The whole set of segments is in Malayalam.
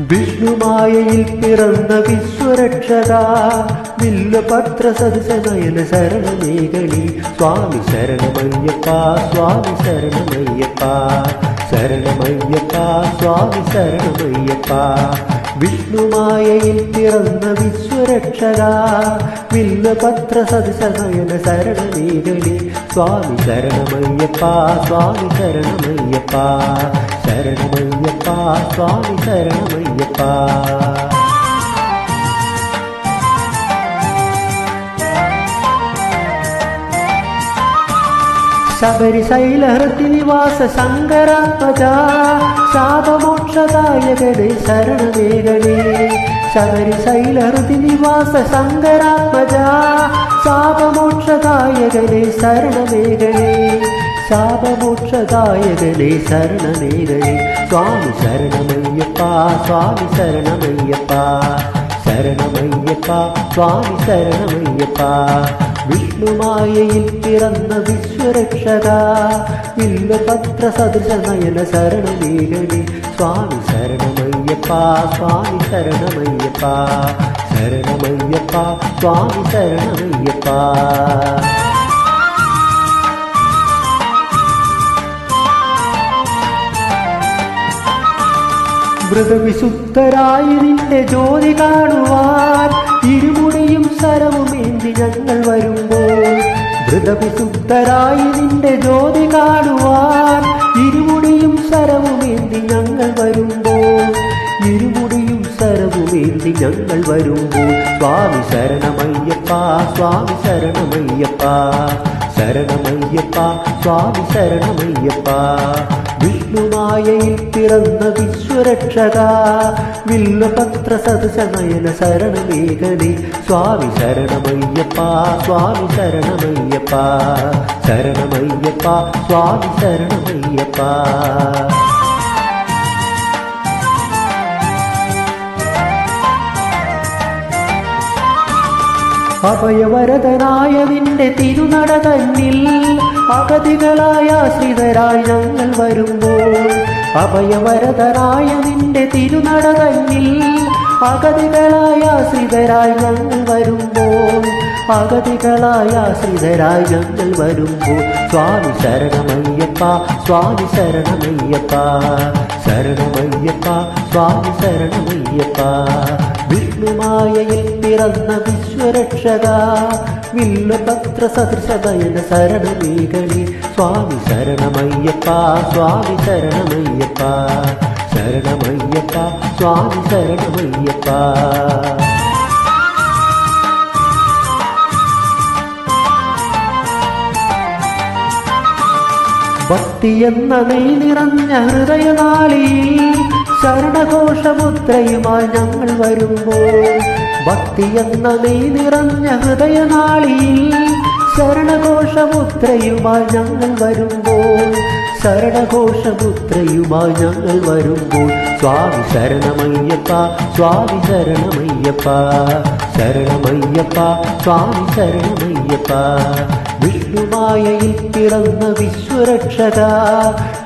വിഷ്ണുമായയിൽ പിറന്ന വിശ്വരക്ഷക വില്ലുപത്ര സദസനയന ശരണമേകണി സ്വാമി ശരണമയ്യപ്പ സ്വാമി ശരണമയ്യപ്പ ശരണമയ്യപ്പ സ്വാമി ശരണമയ്യപ്പ വിഷ്ണുമായയിൽ പിറന്ന വിശ്വരക്ഷക വില്ലുപത്ര സദസനയന ശരണമേകണി സ്വാമി ശരണമയ്യപ്പ സ്വാമി ശരണമയ്യപ്പ ശരണമയ്യപ്പ സ്വാമി ശരണമയ്യപ്പ ശബരിശൈലഹൃതി നിവാസ ശങ്കരാത്മജ ശാപമോക്ഷദായകനേ ശരണമേകണേ ശബരിശൈലഹൃതി നിവാസ ശങ്കരാത്മജ ശാപമോക്ഷദായകനേ ശരണമേകണേ ശാപമോക്ഷദായകനേ ശരണമേകണേ സ്വാമി ശരണമയ്യപ്പ സ്വാമി ശരണമയ്യപ്പ ശരണമയ്യപ്പ സ്വാമി ശരണമയ്യപ്പ വിഷ്ണുമായയിൽ പിറന്ന വിശ്വരക്ഷക വില്ലുപത്ര സദൃശനയന ശരണമേകണി സ്വാമി ശരണമയ്യപ്പ സ്വാമി ശരണമയ്യപ്പ ശരണമയ്യപ്പ സ്വാമി ശരണമയ്യപ്പ വ്രതവിശുദ്ധരായി നിന്റെ ജ്യോതി കാണുവാൻ ഇരുമുടിയും ശരവുമേന്തി ഞങ്ങൾ വരുമ്പോൾ വ്രതവിശുദ്ധരായി നിന്റെ ജ്യോതി കാണുവാൻ ഇരുമുടിയും ശരവുമേന്തി ഞങ്ങൾ വരുമ്പോൾ ഇരുമുടിയും ശരവുമേന്തി ഞങ്ങൾ വരുമ്പോൾ സ്വാമി ശരണമയ്യപ്പ സ്വാമി ശരണമയ്യപ്പ ശരണമയ്യപ്പ സ്വാമി ശരണമയ്യപ്പ വിഷ്ണുമായയിൽ പിറന്ന വിശ്വരക്ഷക വില്ലുപത്ര സദസനയന ശരണമേകണി സ്വാമി ശരണമയ്യപ്പ സ്വാമി ശരണമയ്യപ്പ ശരണമയ്യപ്പ സ്വാമി ശരണമയ്യപ്പ അഭയവരദനായ നിന്റെ തിരുനട തന്നിൽ അഗതികളായ ആശ്രിതരായി ഞങ്ങൾ വരുമ്പോൾ അഭയവരദനായ നിന്റെ തിരുനട തന്നിൽ അഗതികളായ ആശ്രിതരായി ഞങ്ങൾ വരുമ്പോൾ അഗതികളായ ആശ്രിതരായി ഞങ്ങൾ വരുമ്പോൾ സ്വാമി ശരണമയ്യപ്പ സ്വാമി ശരണമയ്യപ്പ ശരണമയ്യപ്പ സ്വാമി ശരണമയ്യപ്പ വിഷ്ണുമായയിൽ പിറന്ന വിശ്വരക്ഷക വില്ലുപത്ര സദൃശനയന ശരണമേകണി സ്വാമി ശരണമയ്യപ്പ സ്വാമി ശരണമയ്യപ്പ ശരണമയ്യപ്പ സ്വാമി ശരണമയ്യപ്പ ഭക്തിയെന്ന നെയ് നിറഞ്ഞ ഹൃദയനാളിയിൽ ശരണഘോഷമുദ്രയുമായി ഞങ്ങൾ വരുമ്പോൾ ഭക്തിയെന്ന നെയ് നിറഞ്ഞ ഹൃദയനാളിയിൽ ശരണഘോഷമുദ്രയുമായി ഞങ്ങൾ വരുമ്പോൾ ശരണഘോഷമുദ്രയുമായി ഞങ്ങൾ വരുമ്പോൾ സ്വാമി ശരണമയ്യപ്പ സ്വാമി ശരണമയ്യപ്പ ശരണമയ്യപ്പ സ്വാമി ശരണമയ്യപ്പ വിഷ്ണുമായയിൽ പിറന്ന വിശ്വരക്ഷക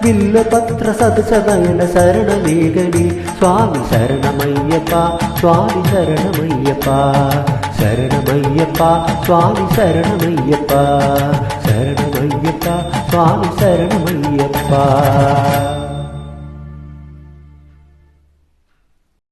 വില്ലുപത്ര സദസനയന ശരണമേകണി സ്വാമി ശരണമയ്യപ്പ സ്വാമി ശരണമയ്യപ്പ ശരണമയ്യപ്പ സ്വാമി ശരണമയ്യപ്പ ശരണമയ്യപ്പ സ്വാമി ശരണമയ്യപ്പ